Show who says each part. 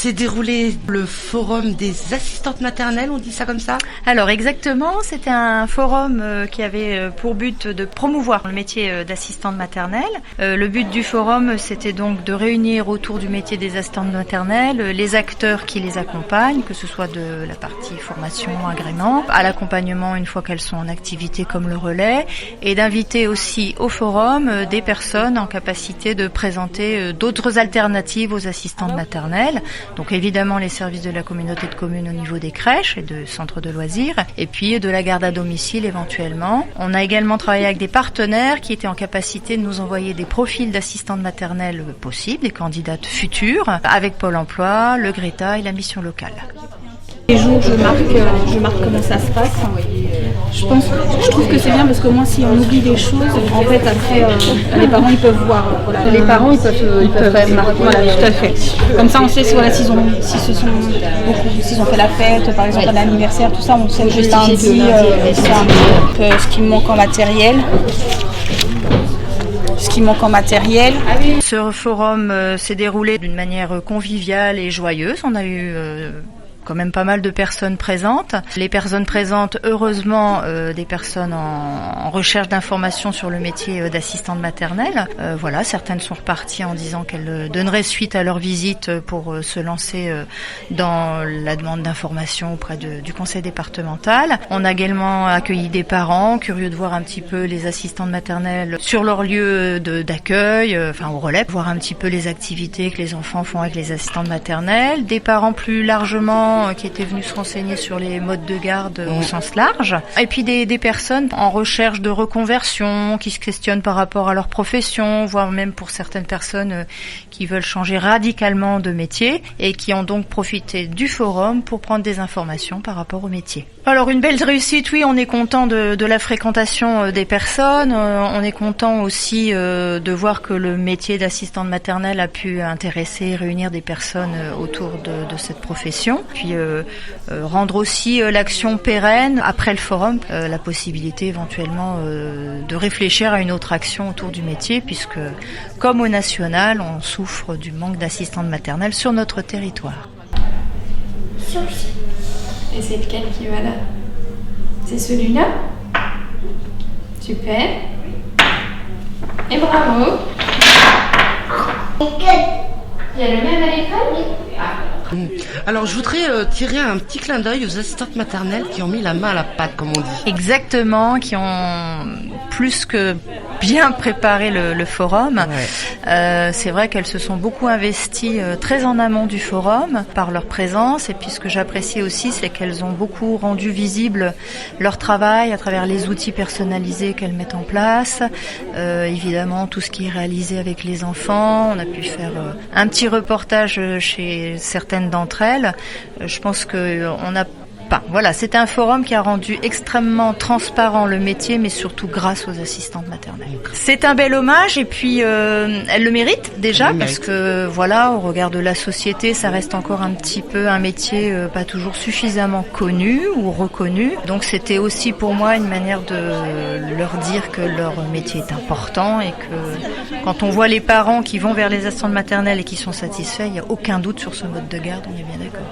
Speaker 1: s'est déroulé le forum des assistantes maternelles, on dit ça comme ça?
Speaker 2: Alors exactement, c'était un forum qui avait pour but de promouvoir le métier d'assistante maternelle. Le but du forum, c'était donc de réunir autour du métier des assistantes maternelles les acteurs qui les accompagnent, que ce soit de la partie formation, agrément, à l'accompagnement une fois qu'elles sont en activité comme le relais, et d'inviter aussi au forum des personnes en capacité de présenter d'autres alternatives aux assistantes maternelles. Donc évidemment les services de la communauté de communes au niveau des crèches et de centres de loisirs, et puis de la garde à domicile éventuellement. On a également travaillé avec des partenaires qui étaient en capacité de nous envoyer des profils d'assistantes maternelles possibles, des candidates futures, avec Pôle emploi, le Greta et la mission locale.
Speaker 3: Les jours, je marque comment ça se passe. Je trouve que c'est bien parce que moi, si on oublie des choses, en fait, après, les parents ils peuvent voir. Voilà. Les parents ils peuvent marquer. Voilà, tout à fait. Comme ça, on sait voilà, s'ils ont fait la fête, par exemple, à l'anniversaire, tout ça, on sait juste lundi. Ce qui me manque en matériel.
Speaker 2: Ce forum s'est déroulé d'une manière conviviale et joyeuse. On a eu quand même pas mal de personnes présentes. Les personnes présentes, heureusement, des personnes en recherche d'informations sur le métier d'assistante maternelle. Voilà, certaines sont reparties en disant qu'elles donneraient suite à leur visite pour se lancer dans la demande d'informations auprès du conseil départemental. On a également accueilli des parents curieux de voir un petit peu les assistantes maternelles sur leur lieu d'accueil, au relais, voir un petit peu les activités que les enfants font avec les assistantes maternelles. Des parents plus largement qui étaient venus se renseigner sur les modes de garde au sens large. Et puis des personnes en recherche de reconversion, qui se questionnent par rapport à leur profession, voire même pour certaines personnes qui veulent changer radicalement de métier et qui ont donc profité du forum pour prendre des informations par rapport au métier. Alors une belle réussite, oui, on est content de la fréquentation des personnes, on est content aussi de voir que le métier d'assistante maternelle a pu intéresser et réunir des personnes autour de cette profession. Puis rendre aussi l'action pérenne après le forum, la possibilité éventuellement de réfléchir à une autre action autour du métier, puisque comme au national, on souffre du manque d'assistantes maternelles sur notre territoire.
Speaker 4: Et c'est lequel qui va là? C'est celui-là? Super. Et bravo. Il y a le même à l'école?
Speaker 1: Alors je voudrais tirer un petit clin d'œil aux assistantes maternelles qui ont mis la main à la pâte, comme on dit.
Speaker 2: Exactement, qui ont plus que bien préparé le forum. Ouais. C'est vrai qu'elles se sont beaucoup investies très en amont du forum par leur présence, et puis ce que j'apprécie aussi, c'est qu'elles ont beaucoup rendu visible leur travail à travers les outils personnalisés qu'elles mettent en place. Évidemment, tout ce qui est réalisé avec les enfants. On a pu faire un petit reportage chez certaines d'entre elles. Je pense qu'on a Voilà, c'était un forum qui a rendu extrêmement transparent le métier, mais surtout grâce aux assistantes maternelles. C'est un bel hommage, et puis elles le méritent déjà, parce que voilà, au regard de la société, ça reste encore un petit peu un métier pas toujours suffisamment connu ou reconnu. Donc c'était aussi pour moi une manière de leur dire que leur métier est important, et que quand on voit les parents qui vont vers les assistantes maternelles et qui sont satisfaits, il n'y a aucun doute sur ce mode de garde, on est bien d'accord.